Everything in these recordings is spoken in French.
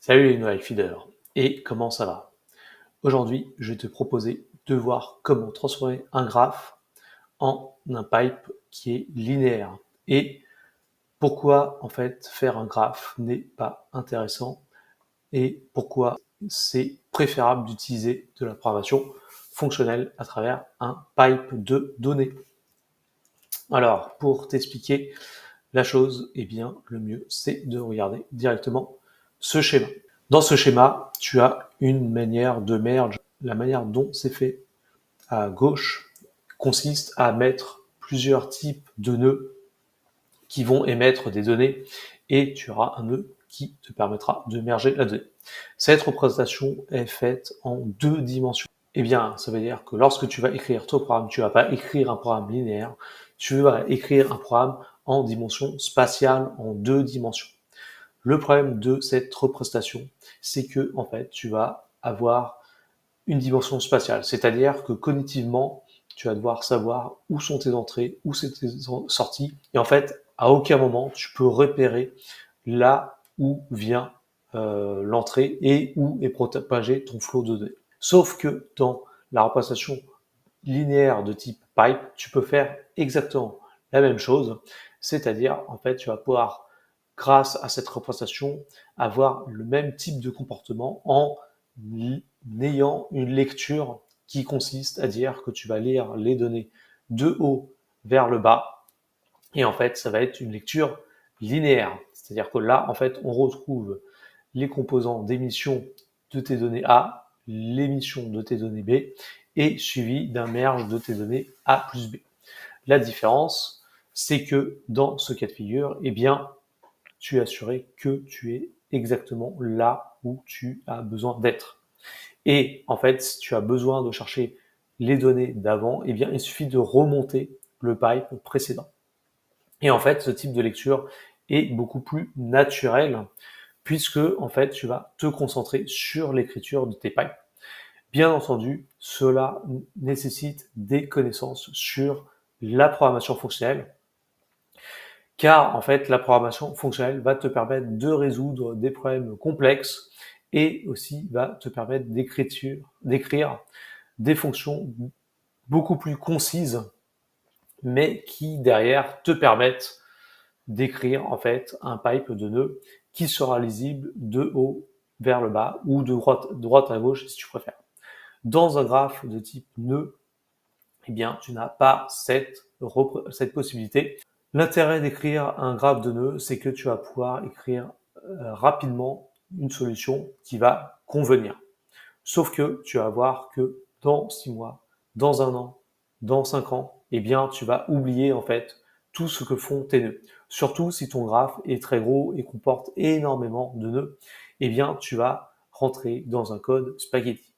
Salut les nouvelles feeders, et comment ça va? Aujourd'hui, je vais te proposer de voir comment transformer un graphe en un pipe qui est linéaire et pourquoi en fait faire un graphe n'est pas intéressant et pourquoi c'est préférable d'utiliser de la programmation fonctionnelle à travers un pipe de données. Alors, pour t'expliquer la chose, eh bien, le mieux, c'est de regarder directement ce schéma. Dans ce schéma, tu as une manière de merge. La manière dont c'est fait à gauche consiste à mettre plusieurs types de nœuds qui vont émettre des données et tu auras un nœud qui te permettra de merger la donnée. Cette représentation est faite en 2 dimensions. Eh bien, ça veut dire que lorsque tu vas écrire ton programme, tu vas pas écrire un programme linéaire, tu vas écrire un programme en dimension spatiale, en 2 dimensions. Le problème de cette représentation, c'est que en fait, tu vas avoir une dimension spatiale, c'est-à-dire que cognitivement, tu vas devoir savoir où sont tes entrées, où sont tes sorties, et en fait, à aucun moment, tu peux repérer là où vient l'entrée et où est propagé ton flot de données. Sauf que dans la représentation linéaire de type pipe, tu peux faire exactement la même chose, c'est-à-dire, en fait, tu vas pouvoir grâce à cette représentation, avoir le même type de comportement en ayant une lecture qui consiste à dire que tu vas lire les données de haut vers le bas. Et en fait, ça va être une lecture linéaire. C'est-à-dire que là, en fait, on retrouve les composants d'émission de tes données A, l'émission de tes données B, et suivi d'un merge de tes données A plus B. La différence, c'est que dans ce cas de figure, eh bien, tu es assuré que tu es exactement là où tu as besoin d'être. Et en fait, si tu as besoin de chercher les données d'avant, eh bien, il suffit de remonter le pipe précédent. Et en fait, ce type de lecture est beaucoup plus naturel puisque, en fait, tu vas te concentrer sur l'écriture de tes pipes. Bien entendu, cela nécessite des connaissances sur la programmation fonctionnelle, car en fait, la programmation fonctionnelle va te permettre de résoudre des problèmes complexes et aussi va te permettre d'écrire des fonctions beaucoup plus concises, mais qui derrière te permettent d'écrire en fait un pipe de nœuds qui sera lisible de haut vers le bas ou de droite à gauche si tu préfères. Dans un graphe de type nœud, eh bien, tu n'as pas cette possibilité. L'intérêt d'écrire un graphe de nœuds, c'est que tu vas pouvoir écrire rapidement une solution qui va convenir. Sauf que tu vas voir que dans 6 mois, dans 1 an, dans 5 ans, eh bien, tu vas oublier en fait tout ce que font tes nœuds. Surtout si ton graphe est très gros et comporte énormément de nœuds, eh bien, tu vas rentrer dans un code spaghetti.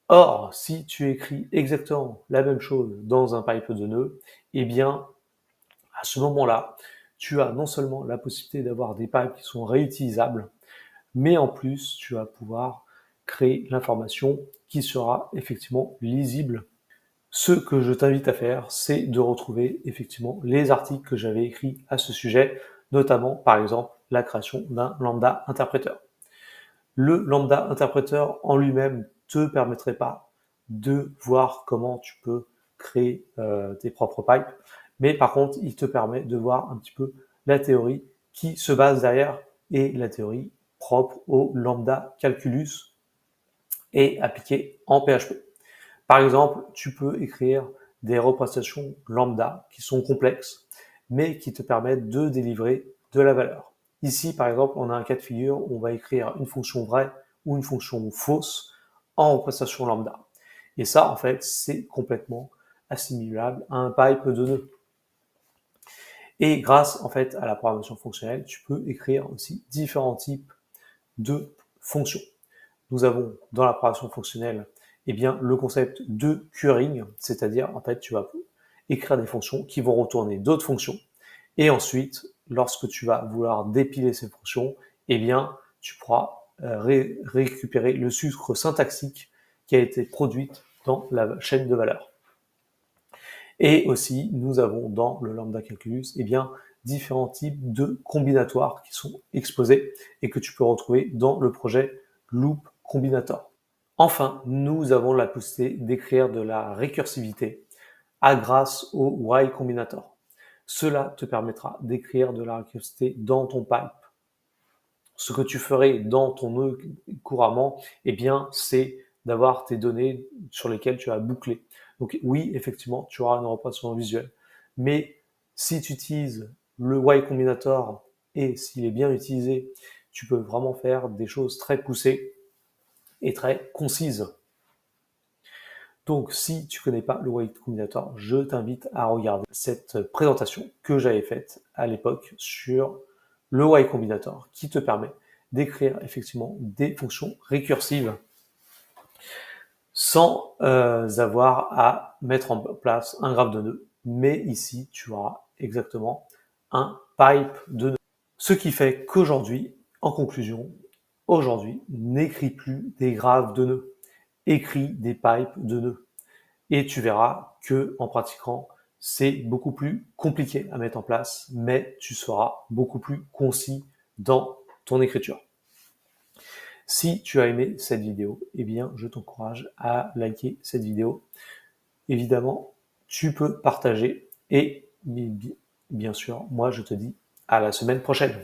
Or, si tu écris exactement la même chose dans un pipe de nœuds, eh bien, à ce moment-là, tu as non seulement la possibilité d'avoir des pipes qui sont réutilisables, mais en plus, tu vas pouvoir créer l'information qui sera effectivement lisible. Ce que je t'invite à faire, c'est de retrouver effectivement les articles que j'avais écrits à ce sujet, notamment par exemple la création d'un lambda interpréteur. Le lambda interpréteur en lui-même te permettrait pas de voir comment tu peux créer tes propres pipes, mais par contre, il te permet de voir un petit peu la théorie qui se base derrière et la théorie propre au lambda calculus et appliquée en PHP. Par exemple, tu peux écrire des représentations lambda qui sont complexes, mais qui te permettent de délivrer de la valeur. Ici, par exemple, on a un cas de figure où on va écrire une fonction vraie ou une fonction fausse en représentation lambda. Et ça, en fait, c'est complètement assimilable à un pipe de nœuds. Et grâce, en fait, à la programmation fonctionnelle, tu peux écrire aussi différents types de fonctions. Nous avons dans la programmation fonctionnelle, eh bien, le concept de querying, c'est-à-dire, en fait, tu vas écrire des fonctions qui vont retourner d'autres fonctions. Et ensuite, lorsque tu vas vouloir dépiler ces fonctions, eh bien, tu pourras récupérer le sucre syntaxique qui a été produit dans la chaîne de valeur. Et aussi, nous avons dans le lambda calculus, eh bien, différents types de combinatoires qui sont exposés et que tu peux retrouver dans le projet Loop Combinator. Enfin, nous avons la possibilité d'écrire de la récursivité grâce au Y Combinator. Cela te permettra d'écrire de la récursivité dans ton pipe. Ce que tu ferais dans ton nœud couramment, eh bien, c'est d'avoir tes données sur lesquelles tu as bouclé. Donc oui, effectivement, tu auras une représentation visuelle. Mais si tu utilises le Y Combinator et s'il est bien utilisé, tu peux vraiment faire des choses très poussées et très concises. Donc, si tu connais pas le Y Combinator, je t'invite à regarder cette présentation que j'avais faite à l'époque sur le Y Combinator qui te permet d'écrire effectivement des fonctions récursives sans avoir à mettre en place un graphe de nœuds. Mais ici, tu auras exactement un pipe de nœuds. Ce qui fait qu'aujourd'hui, en conclusion, aujourd'hui, n'écris plus des graphes de nœuds, écris des pipes de nœuds. Et tu verras que en pratiquant, c'est beaucoup plus compliqué à mettre en place, mais tu seras beaucoup plus concis dans ton écriture. Si tu as aimé cette vidéo, eh bien, je t'encourage à liker cette vidéo. Évidemment, tu peux partager et bien sûr, moi, je te dis à la semaine prochaine.